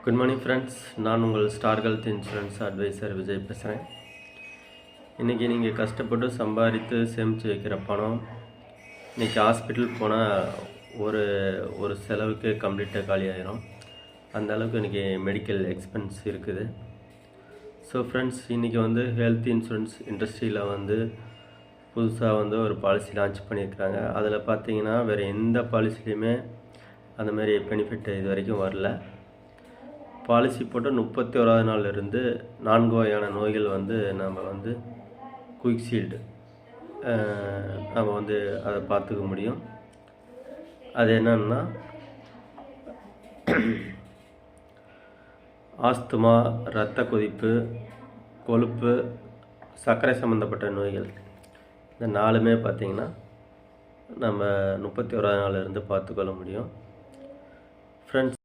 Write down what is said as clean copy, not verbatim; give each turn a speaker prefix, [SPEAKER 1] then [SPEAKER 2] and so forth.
[SPEAKER 1] Good morning friends, நான் உங்கள் Star Health insurance advisor Vijay பேசுகிறேன். இன்றைக்கி நீங்கள் கஷ்டப்பட்டு சம்பாதித்து சேமித்து வைக்கிற பணம் இன்றைக்கி ஹாஸ்பிட்டல் போனால் ஒரு ஒரு செலவுக்கு கம்ப்ளீட்டாக காலியாகிடும். அந்த அளவுக்கு இன்றைக்கி மெடிக்கல் எக்ஸ்பென்ஸ் இருக்குது. ஸோ ஃப்ரெண்ட்ஸ், இன்றைக்கி ஹெல்த் இன்சூரன்ஸ் இண்டஸ்ட்ரியில் புதுசாக ஒரு பாலிசி லான்ச் பண்ணியிருக்காங்க. அதில் பார்த்தீங்கன்னா வேறு எந்த பாலிசிலையுமே அந்தமாரி பெனிஃபிட் இது வரைக்கும் வரல. பாலிசி போட்ட 31வது நாள்லேருந்து 4 வகையான நோய்கள் நம்ம குயிக்ஷீல்டு நம்ம அதை பார்த்துக்க முடியும். அது என்னன்னா ஆஸ்துமா, இரத்த கொதிப்பு, கொழுப்பு, சர்க்கரை சம்மந்தப்பட்ட நோய்கள். இந்த 4மே பார்த்திங்கன்னா நம்ம 31வது நாள்லேருந்து பார்த்துக்கொள்ள முடியும். ஃப்ரெண்ட்ஸ்,